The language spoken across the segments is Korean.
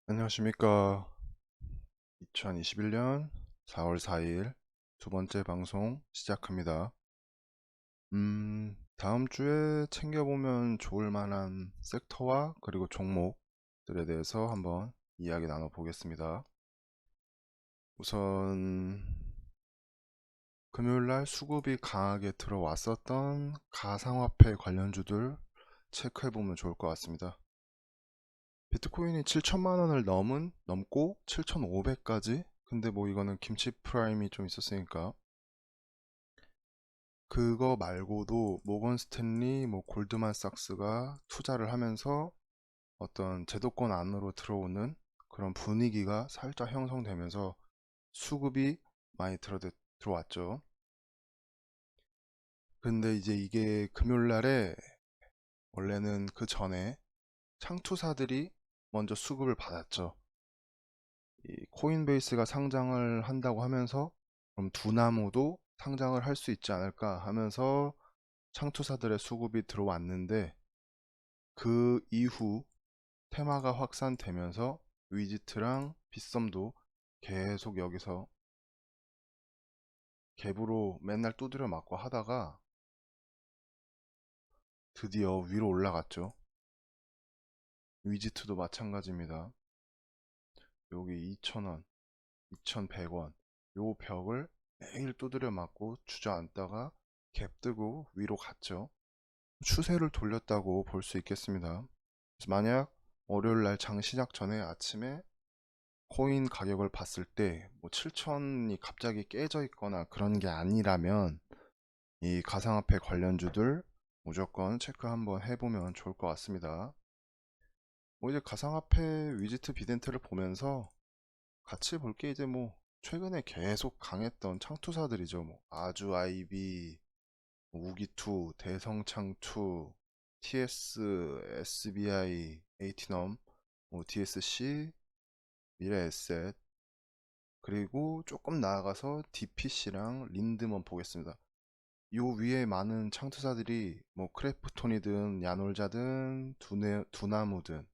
안녕하십니까. 2021년 4월 4일 두 번째 방송 시작합니다. 다음 주에 챙겨보면 좋을 만한 섹터와 그리고 종목들에 대해서 한번 이야기 나눠보겠습니다. 우선 금요일날 수급이 강하게 들어왔었던 가상화폐 관련주들 체크해보면 좋을 것 같습니다. 비트코인이 7천만 원을 넘고 7,500까지. 근데 뭐 이거는 김치 프라임이 좀 있었으니까. 그거 말고도 모건 스탠리, 뭐 골드만삭스가 투자를 하면서 어떤 제도권 안으로 들어오는 그런 분위기가 살짝 형성되면서 수급이 많이 들어왔죠. 근데 이제 이게 금요일 날에 원래는 그 전에 창투사들이 먼저 수급을 받았죠. 이 코인베이스가 상장을 한다고 하면서 그럼 두나무도 상장을 할 수 있지 않을까 하면서 창투사들의 수급이 들어왔는데, 그 이후 테마가 확산되면서 위지트랑 빗썸도 계속 여기서 갭으로 맨날 두드려 맞고 하다가 드디어 위로 올라갔죠. 위지트도 마찬가지입니다. 여기 2,000원, 2,100원 요 벽을 매일 두드려 맞고 주저앉다가 갭 뜨고 위로 갔죠. 추세를 돌렸다고 볼 수 있겠습니다. 그래서 만약 월요일날 장 시작 전에 아침에 코인 가격을 봤을 때 뭐 7천이 갑자기 깨져 있거나 그런 게 아니라면 이 가상화폐 관련주들 무조건 체크 한번 해보면 좋을 것 같습니다. 뭐 이제 가상화폐 위지트 비덴트를 보면서 같이 볼 게 이제 뭐 최근에 계속 강했던 창투사들이죠. 뭐 아주 아이비, 우기투, 대성창투, TS, SBI, 에이티넘, 뭐 DSC, 미래에셋, 그리고 조금 나아가서 DPC랑 린드먼 보겠습니다. 요 위에 많은 창투사들이 뭐 크래프톤이든 야놀자든 두나무든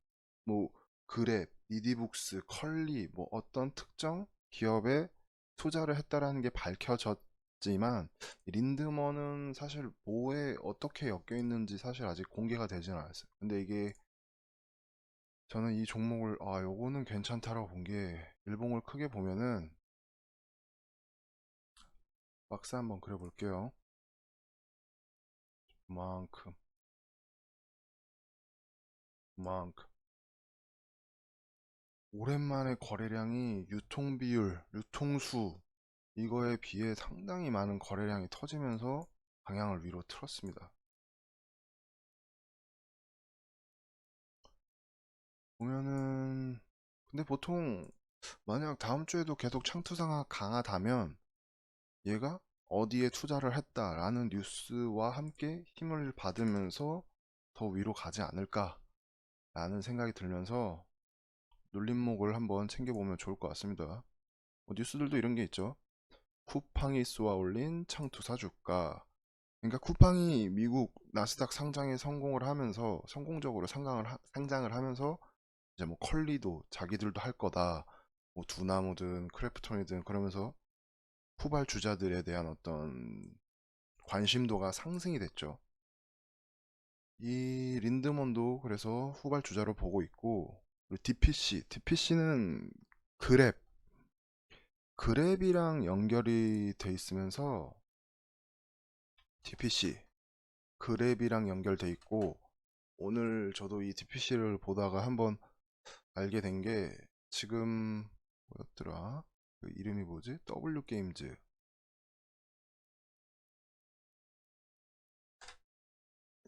뭐 그랩, 이디북스, 컬리 뭐 어떤 특정 기업에 투자를 했다라는 게 밝혀졌지만, 린드먼은 사실 뭐에 어떻게 엮여 있는지 사실 아직 공개가 되지는 않았어요. 근데 이게 저는 이 종목을 요거는 괜찮다라고 본 게, 일봉을 크게 보면은 박스 한번 그려볼게요. 그만큼 그만큼 오랜만에 거래량이 유통 비율, 유통수 이거에 비해 상당히 많은 거래량이 터지면서 방향을 위로 틀었습니다. 보면은 근데 보통 만약 다음 주에도 계속 창투사가 강하다면 얘가 어디에 투자를 했다라는 뉴스와 함께 힘을 받으면서 더 위로 가지 않을까라는 생각이 들면서 눌림목을 한번 챙겨보면 좋을 것 같습니다. 뉴스들도 이런 게 있죠. 쿠팡이 쏘아 올린 창투사 주가. 그러니까 쿠팡이 미국 나스닥 상장에 성공을 하면서 성공적으로 상장을 하면서 이제 뭐 컬리도 자기들도 할 거다. 뭐 두나무든 크래프톤이든 그러면서 후발주자들에 대한 어떤 관심도가 상승이 됐죠. 이 린드먼도 그래서 후발주자로 보고 있고, 그리고 DPC는 그랩, 그랩이랑 연결이 돼 있으면서 DPC, 그랩이랑 연결돼 있고, 오늘 저도 이 DPC를 보다가 한번 알게 된 게, 지금 뭐였더라? 그 이름이 뭐지? W 게임즈.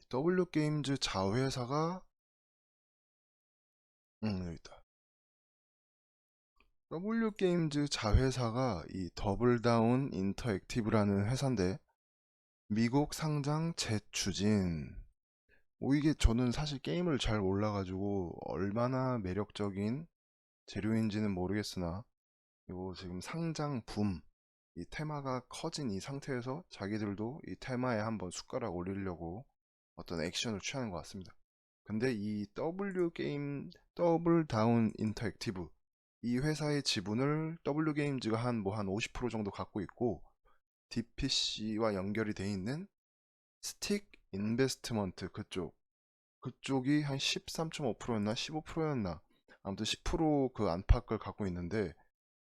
W 게임즈 자회사가 여기 있다. W 게임즈 자회사가 이 더블다운 인터액티브라는 회사인데, 미국 상장 재추진. 뭐 이게 저는 사실 게임을 잘 몰라가지고 얼마나 매력적인 재료인지는 모르겠으나, 이거 지금 상장 붐, 이 테마가 커진 이 상태에서 자기들도 이 테마에 한번 숟가락 올리려고 어떤 액션을 취하는 것 같습니다. 근데 이 W 게임, 더블 다운 인터랙티브 이 회사의 지분을 W 게임즈가 한 50% 정도 갖고 있고 DPC와 연결이 돼 있는 스틱 인베스트먼트 그쪽이 한 13.5%였나 15%였나 아무튼 10%그 안팎을 갖고 있는데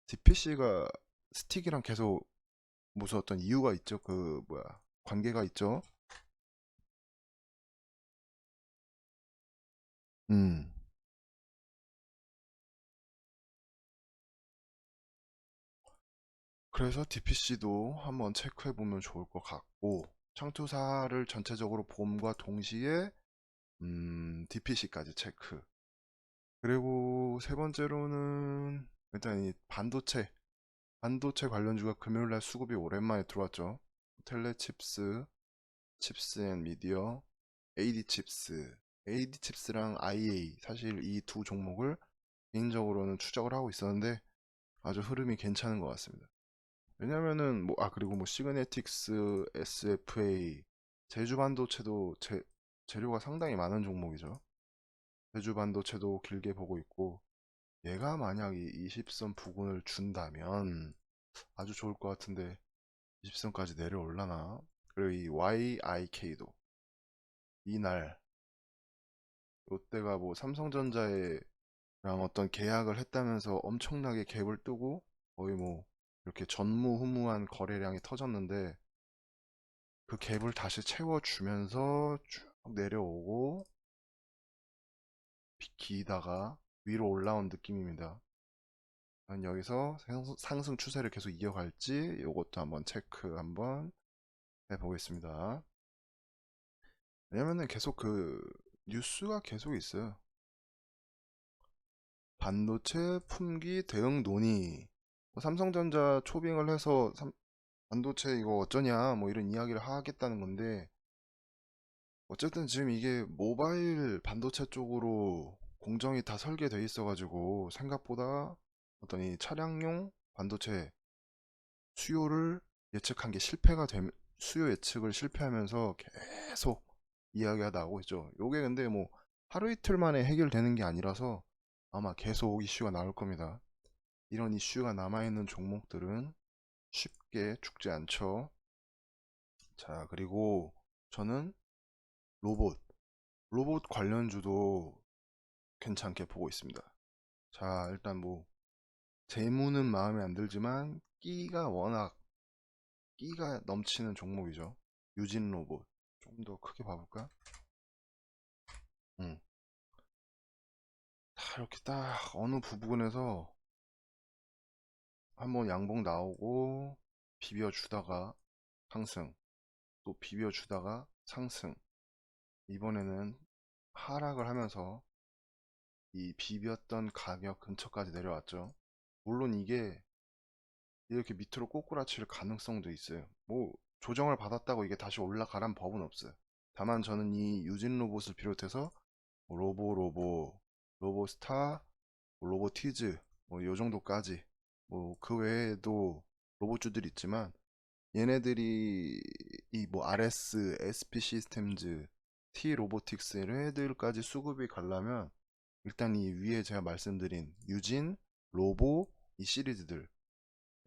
DPC가 스틱이랑 계속 무슨 어떤 이유가 있죠. 그 뭐야 관계가 있죠. 음. 그래서 DPC도 한번 체크해 보면 좋을 것 같고 창투사를 전체적으로 봄과 동시에 DPC까지 체크. 그리고 세 번째로는 일단 이 반도체 관련주가 금요일날 수급이 오랜만에 들어왔죠. 텔레칩스, 칩스 앤 미디어, AD칩스랑 IA 사실 이 두 종목을 개인적으로는 추적을 하고 있었는데 아주 흐름이 괜찮은 것 같습니다. 왜냐면은 그리고 시그네틱스, SFA, 제주반도체도 재료가 상당히 많은 종목이죠. 제주반도체도 길게 보고 있고 얘가 만약 이 20선 부근을 준다면 아주 좋을 것 같은데 20선까지 내려올라나? 그리고 이 YIK도 이날 롯데가 삼성전자랑 어떤 계약을 했다면서 엄청나게 갭을 뜨고 거의 이렇게 전무후무한 거래량이 터졌는데 그 갭을 다시 채워주면서 쭉 내려오고 기다가 위로 올라온 느낌입니다. 과연 여기서 상승 추세를 계속 이어갈지 이것도 한번 체크 한번 해보겠습니다. 왜냐면은 계속 그 뉴스가 계속 있어요. 반도체 품귀 대응 논의. 삼성전자 초빙을 해서 반도체 이거 어쩌냐 이런 이야기를 하겠다는 건데 어쨌든 지금 이게 모바일 반도체 쪽으로 공정이 다 설계돼 있어가지고 생각보다 어떤 이 차량용 반도체 수요를 예측한 게 수요 예측을 실패하면서 계속 이야기가 나오고 있죠. 요게 근데 하루 이틀 만에 해결되는 게 아니라서 아마 계속 이슈가 나올 겁니다. 이런 이슈가 남아있는 종목들은 쉽게 죽지 않죠. 자, 그리고 저는 로봇, 로봇 관련주도 괜찮게 보고 있습니다. 자, 일단 재무는 마음에 안 들지만 끼가 넘치는 종목이죠. 유진 로봇. 좀 더 크게 봐볼까? 음. 다 이렇게 딱 어느 부분에서 한번 양봉 나오고 비벼주다가 상승, 또 비벼주다가 상승. 이번에는 하락을 하면서 이 비볐던 가격 근처까지 내려왔죠. 물론 이게 이렇게 밑으로 꼬꾸라칠 가능성도 있어요. 조정을 받았다고 이게 다시 올라가란 법은 없어요. 다만 저는 이 유진 로봇을 비롯해서 로보스타, 로보티즈 요 정도까지 그 외에도 로봇주들이 있지만 얘네들이 이 RS, SP 시스템즈, T 로보틱스 얘네들까지 수급이 가려면 일단 이 위에 제가 말씀드린 유진, 로보 이 시리즈들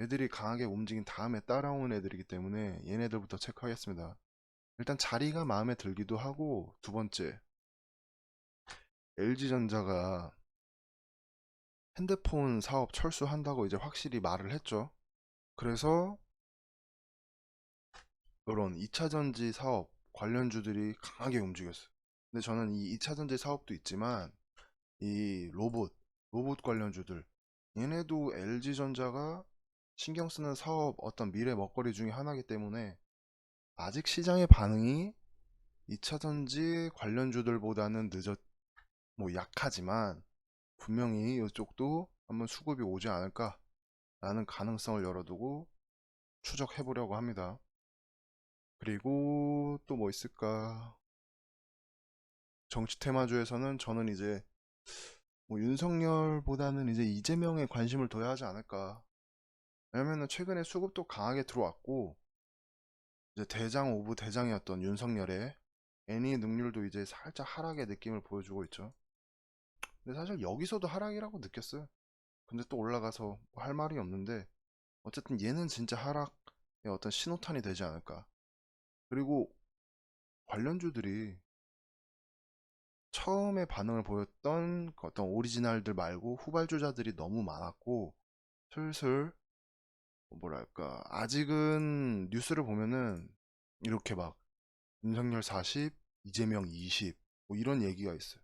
애들이 강하게 움직인 다음에 따라오는 애들이기 때문에 얘네들부터 체크하겠습니다. 일단 자리가 마음에 들기도 하고 두 번째 LG전자가 핸드폰 사업 철수한다고 이제 확실히 말을 했죠. 그래서 이런 2차전지 사업 관련주들이 강하게 움직였어요. 근데 저는 이 2차전지 사업도 있지만 이 로봇 관련주들 얘네도 LG전자가 신경 쓰는 사업 어떤 미래 먹거리 중에 하나이기 때문에 아직 시장의 반응이 2차전지 관련주들보다는 약하지만 분명히 이쪽도 한번 수급이 오지 않을까라는 가능성을 열어두고 추적해 보려고 합니다. 그리고 또 뭐 있을까? 정치 테마주에서는 저는 이제 윤석열보다는 이제 이재명에 관심을 둬야 하지 않을까. 왜냐면은 최근에 수급도 강하게 들어왔고 이제 대장 오브 대장이었던 윤석열의 애니의 능률도 이제 살짝 하락의 느낌을 보여주고 있죠. 근데 사실 여기서도 하락이라고 느꼈어요. 근데 또 올라가서 뭐할 말이 없는데 어쨌든 얘는 진짜 하락의 어떤 신호탄이 되지 않을까. 그리고 관련주들이 처음에 반응을 보였던 그 어떤 오리지널들 말고 후발주자들이 너무 많았고 슬슬 뭐랄까 아직은 뉴스를 보면은 이렇게 막 윤석열 40, 이재명 20, 뭐 이런 얘기가 있어요.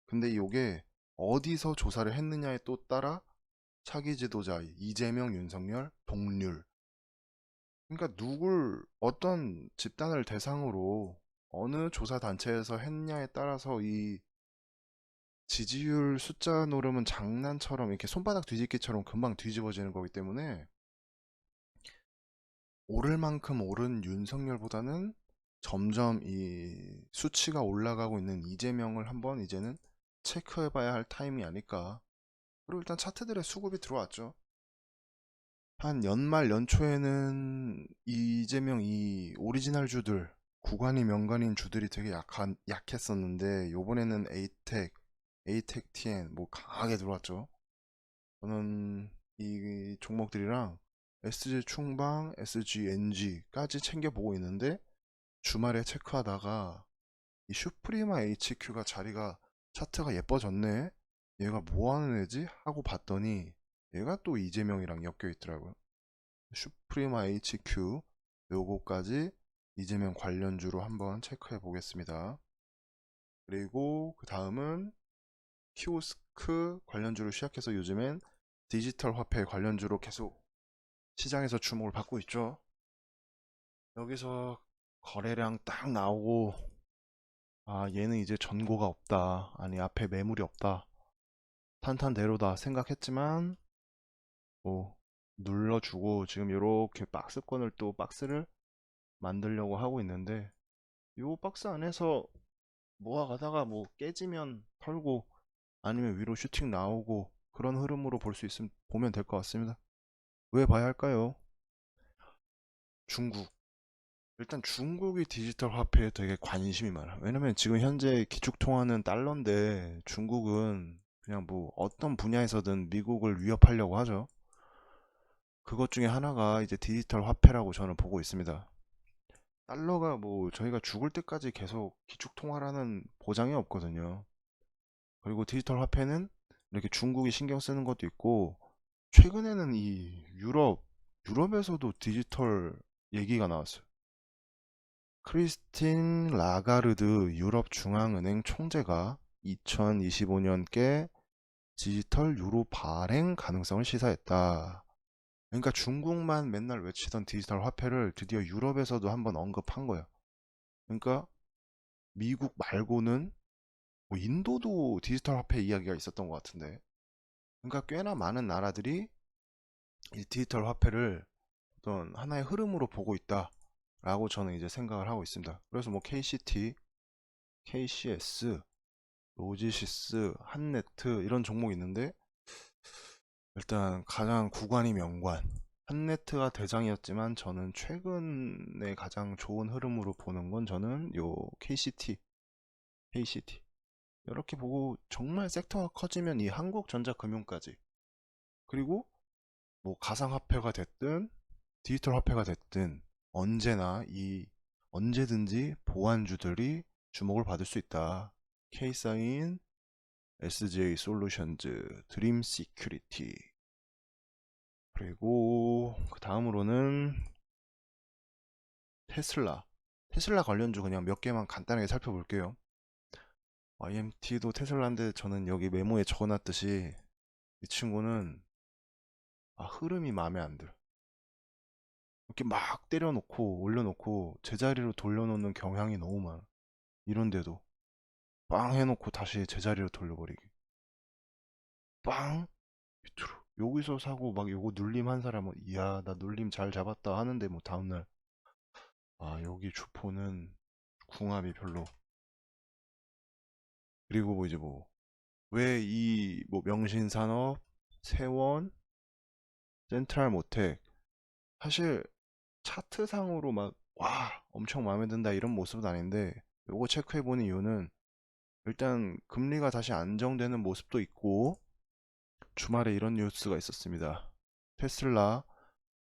근데 이게 어디서 조사를 했느냐에 또 따라 차기 지도자 이재명, 윤석열, 동률. 그러니까 누굴 어떤 집단을 대상으로 어느 조사 단체에서 했냐에 따라서 이 지지율 숫자 노름은 장난처럼 이렇게 손바닥 뒤집기처럼 금방 뒤집어지는 거기 때문에 오를 만큼 오른 윤석열보다는 점점 이 수치가 올라가고 있는 이재명을 한번 이제는 체크해봐야 할 타임이 아닐까. 그리고 일단 차트들의 수급이 들어왔죠. 한 연말 연초에는 이재명 이 오리지널 주들 구간이 명간인 주들이 되게 약했었는데 요번에는 에이텍 TN 뭐 강하게 들어왔죠. 저는 이 종목들이랑 SG 충방, SGNG까지 챙겨보고 있는데 주말에 체크하다가 이 슈프리마 HQ가 자리가 차트가 예뻐졌네. 얘가 뭐 하는 애지? 하고 봤더니 얘가 또 이재명이랑 엮여 있더라고요. 슈프리마 HQ 요거까지 이재명 관련주로 한번 체크해 보겠습니다. 그리고 그 다음은 키오스크 관련주로 시작해서 요즘엔 디지털 화폐 관련주로 계속 시장에서 주목을 받고 있죠. 여기서 거래량 딱 나오고 아 얘는 이제 전고가 없다. 아니 앞에 매물이 없다. 탄탄대로다 생각했지만 뭐 눌러주고 지금 요렇게 박스권을 또 박스를 만들려고 하고 있는데 요 박스 안에서 모아가다가 뭐 깨지면 털고 아니면 위로 슈팅 나오고 그런 흐름으로 볼 수 있으면 보면 될 것 같습니다. 왜 봐야 할까요? 중국. 일단 중국이 디지털 화폐에 되게 관심이 많아. 왜냐면 지금 현재 기축통화는 달러인데 중국은 그냥 뭐 어떤 분야에서든 미국을 위협하려고 하죠. 그것 중에 하나가 이제 디지털 화폐라고 저는 보고 있습니다. 달러가 뭐 저희가 죽을 때까지 계속 기축통화라는 보장이 없거든요. 그리고 디지털 화폐는 이렇게 중국이 신경 쓰는 것도 있고 최근에는 이 유럽에서도 디지털 얘기가 나왔어요. 크리스틴 라가르드 유럽 중앙은행 총재가 2025년께 디지털 유로 발행 가능성을 시사했다. 그러니까 중국만 맨날 외치던 디지털 화폐를 드디어 유럽에서도 한번 언급한 거예요. 그러니까 미국 말고는 뭐 인도도 디지털 화폐 이야기가 있었던 것 같은데. 그러니까 꽤나 많은 나라들이 이 디지털 화폐를 어떤 하나의 흐름으로 보고 있다라고 저는 이제 생각을 하고 있습니다. 그래서 뭐 KCT, KCS, 로지시스, 한네트 이런 종목이 있는데 일단 가장 구간이 명관. 한네트가 대장이었지만 저는 최근에 가장 좋은 흐름으로 보는 건 저는 요 KCT 이렇게 보고 정말 섹터가 커지면 이 한국전자금융까지 그리고 뭐 가상화폐가 됐든 디지털 화폐가 됐든 언제든지 보안주들이 주목을 받을 수 있다. K사인, SJ 솔루션즈, 드림 시큐리티. 그리고 그 다음으로는 테슬라. 테슬라 관련주 그냥 몇 개만 간단하게 살펴볼게요. IMT도 테슬라인데 저는 여기 메모에 적어놨듯이 이 친구는 흐름이 마음에 안 들어. 이렇게 막 때려놓고 올려놓고 제자리로 돌려놓는 경향이 너무 많아. 이런데도 빵 해놓고 다시 제자리로 돌려버리기. 빵 밑으로. 여기서 사고 막 요거 눌림 한 사람은 이야 나 눌림 잘 잡았다 하는데 뭐 다음날 여기 주포는 궁합이 별로. 그리고 뭐 이제 뭐 왜 이 뭐 명신산업, 세원, 센트럴 모텍 사실 차트상으로 막 와 엄청 마음에 든다 이런 모습은 아닌데 요거 체크해보는 이유는 일단 금리가 다시 안정되는 모습도 있고 주말에 이런 뉴스가 있었습니다. 테슬라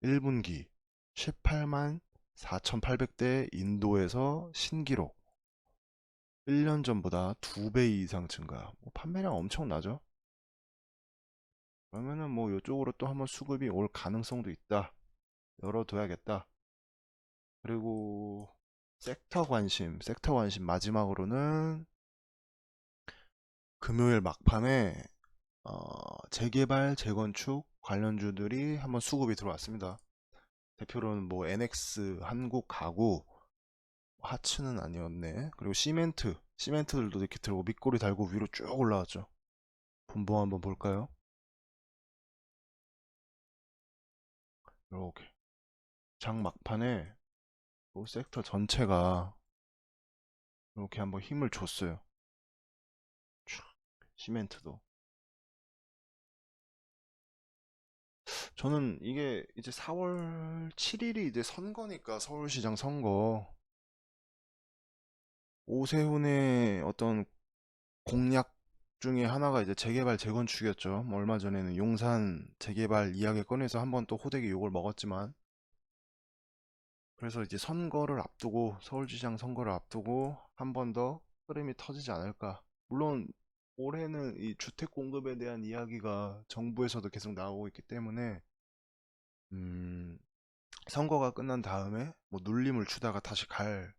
1분기 18만 4,800대 인도에서 신기록 1년 전보다 2배 이상 증가. 판매량 엄청나죠? 그러면은 뭐 이쪽으로 또 한번 수급이 올 가능성도 있다. 열어둬야겠다. 그리고 섹터 관심 마지막으로는 금요일 막판에 재개발, 재건축 관련주들이 한번 수급이 들어왔습니다. 대표로는 뭐 NX, 한국 가구, 하츠는 아니었네. 그리고 시멘트들도 이렇게 들고 밑꼬리 달고 위로 쭉 올라왔죠. 분봉 한번 볼까요? 이렇게 장 막판에 또 섹터 전체가 이렇게 한번 힘을 줬어요. 촤, 시멘트도. 저는 이게 이제 4월 7일이 이제 선거니까 서울시장 선거 오세훈의 어떤 공약 중에 하나가 이제 재개발 재건축이었죠. 뭐 얼마 전에는 용산 재개발 이야기 꺼내서 한번 또 호되게 욕을 먹었지만 그래서 이제 선거를 앞두고 서울시장 선거를 앞두고 한 번 더 흐름이 터지지 않을까. 물론 올해는 이 주택 공급에 대한 이야기가 정부에서도 계속 나오고 있기 때문에 음, 선거가 끝난 다음에 뭐 눌림을 주다가 다시 갈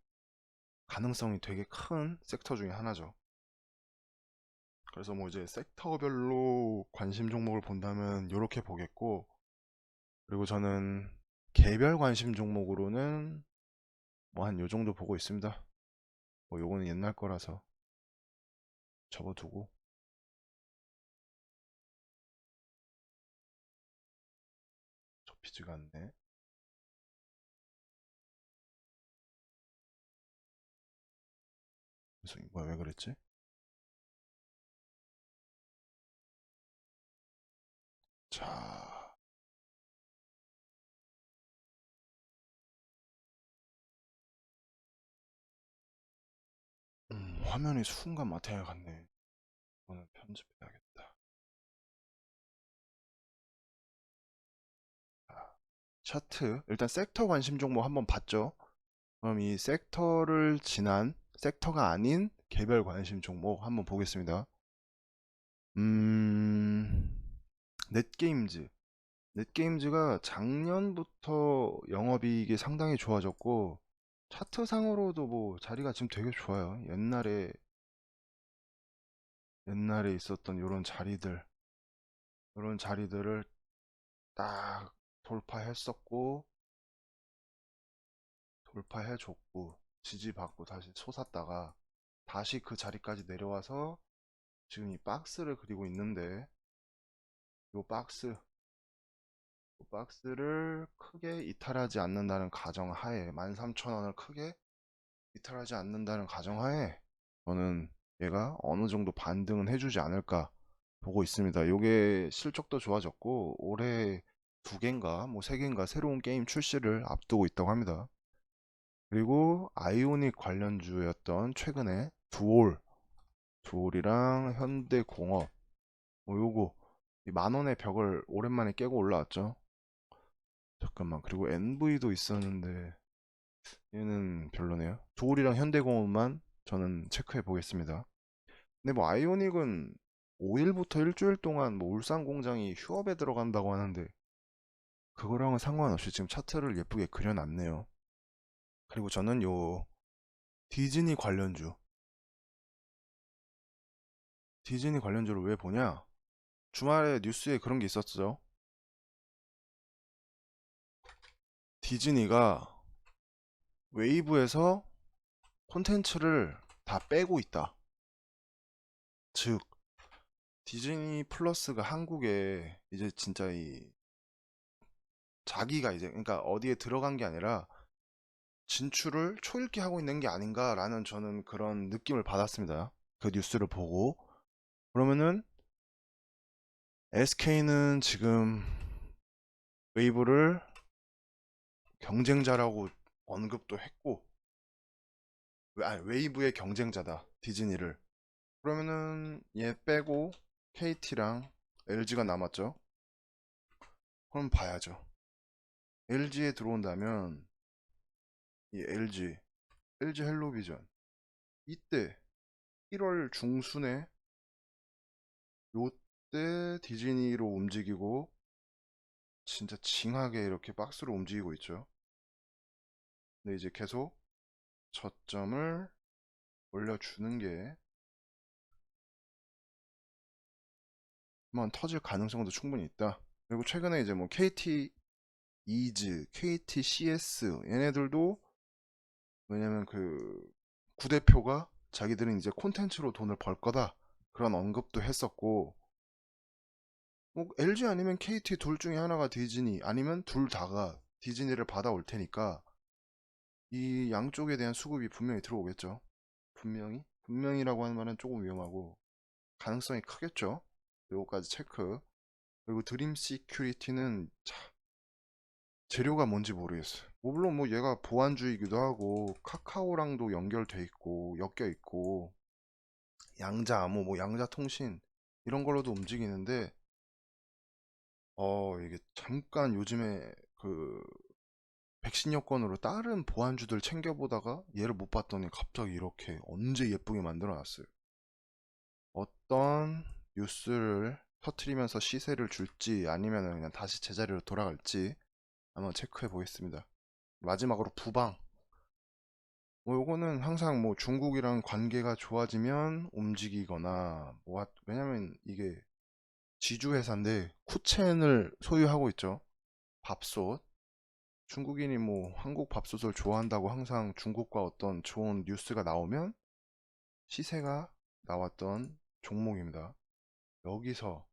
가능성이 되게 큰 섹터 중에 하나죠. 그래서 뭐 이제 섹터별로 관심 종목을 본다면 이렇게 보겠고, 그리고 저는 개별 관심 종목으로는 뭐 한 요 정도 보고 있습니다. 뭐 요거는 옛날 거라서 접어두고. 접히지가 않네. 그래서 뭐야, 왜 그랬지? 자, 화면이 순간 마탱이 갔네. 이거는 편집해야겠다. 자, 차트 일단 섹터 관심 종목 한번 봤죠. 그럼 이 섹터를 지난 섹터가 아닌 개별 관심 종목 한번 보겠습니다. 음, 넷게임즈. 넷게임즈가 작년부터 영업이익이 상당히 좋아졌고, 차트상으로도 뭐 자리가 지금 되게 좋아요. 옛날에 있었던 요런 자리들을 딱 돌파했었고, 돌파해줬고, 지지받고 다시 솟았다가, 다시 그 자리까지 내려와서 지금 이 박스를 그리고 있는데, 요 박스를 크게 이탈하지 않는다는 가정하에 13,000원을 크게 이탈하지 않는다는 가정하에 저는 얘가 어느 정도 반등은 해주지 않을까 보고 있습니다. 요게 실적도 좋아졌고 올해 두 개인가 뭐 세 개인가 새로운 게임 출시를 앞두고 있다고 합니다. 그리고 아이오닉 관련주였던 최근에 두올이랑 현대공업 뭐 요거 이 만원의 벽을 오랜만에 깨고 올라왔죠. 잠깐만, 그리고 NV도 있었는데 얘는 별로네요. 두올이랑 현대공업만 저는 체크해 보겠습니다. 근데 뭐 아이오닉은 5일부터 일주일 동안 뭐 울산 공장이 휴업에 들어간다고 하는데 그거랑은 상관없이 지금 차트를 예쁘게 그려놨네요. 그리고 저는 요 디즈니 관련주 디즈니 관련주를 왜 보냐, 주말에 뉴스에 그런 게 있었죠. 디즈니가 웨이브에서 콘텐츠를 다 빼고 있다. 즉 디즈니 플러스가 한국에 이제 진짜 이 자기가 이제 그러니까 어디에 들어간 게 아니라 진출을 초읽기 하고 있는 게 아닌가라는 저는 그런 느낌을 받았습니다. 그 뉴스를 보고. 그러면은 SK는 지금 웨이브를 경쟁자라고 언급도 했고 웨이브의 경쟁자다, 디즈니를. 그러면은 얘 빼고 KT랑 LG가 남았죠. 그럼 봐야죠. LG에 들어온다면 이 LG 헬로비전 이때 1월 중순에 요때 디즈니로 움직이고 진짜 징하게 이렇게 박스로 움직이고 있죠. 근데 이제 계속 저점을 올려주는 게 한번 터질 가능성도 충분히 있다. 그리고 최근에 이제 뭐 KT 이즈, KT CS 얘네들도 왜냐면 그 구대표가 자기들은 이제 콘텐츠로 돈을 벌 거다 그런 언급도 했었고 뭐 LG 아니면 KT 둘 중에 하나가 디즈니 아니면 둘 다가 디즈니를 받아올 테니까 이 양쪽에 대한 수급이 분명히 들어오겠죠. 분명히라고 하는 말은 조금 위험하고 가능성이 크겠죠. 요거까지 체크. 그리고 드림 시큐리티는 재료가 뭔지 모르겠어요. 뭐 물론 뭐 얘가 보안주이기도 하고 카카오랑도 연결돼 있고 엮여 있고 양자 암호 뭐 양자 통신 이런 걸로도 움직이는데 이게 잠깐 요즘에 그 백신 여권으로 다른 보안주들 챙겨보다가 얘를 못 봤더니 갑자기 이렇게 언제 예쁘게 만들어 놨어요. 어떤 뉴스를 터트리면서 시세를 줄지 아니면 그냥 다시 제자리로 돌아갈지 한번 체크해 보겠습니다. 마지막으로 부방. 뭐 요거는 항상 뭐 중국이랑 관계가 좋아지면 움직이거나 뭐 왜냐면 이게 지주 회사인데 쿠첸을 소유하고 있죠. 밥솥. 중국인이 뭐 한국 밥솥을 좋아한다고 항상 중국과 어떤 좋은 뉴스가 나오면 시세가 나왔던 종목입니다. 여기서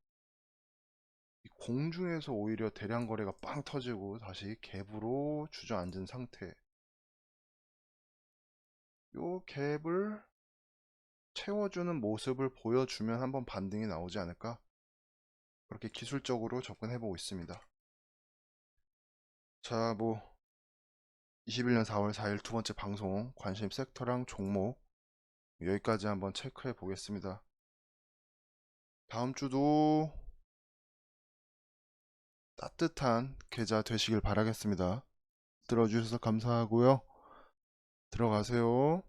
이 공중에서 오히려 대량 거래가 빵 터지고 다시 갭으로 주저앉은 상태. 요 갭을 채워주는 모습을 보여주면 한번 반등이 나오지 않을까? 그렇게 기술적으로 접근해보고 있습니다. 자, 뭐 21년 4월 4일 두 번째 방송 관심 섹터랑 종목 여기까지 한번 체크해 보겠습니다. 다음 주도 따뜻한 계좌 되시길 바라겠습니다. 들어주셔서 감사하고요. 들어가세요.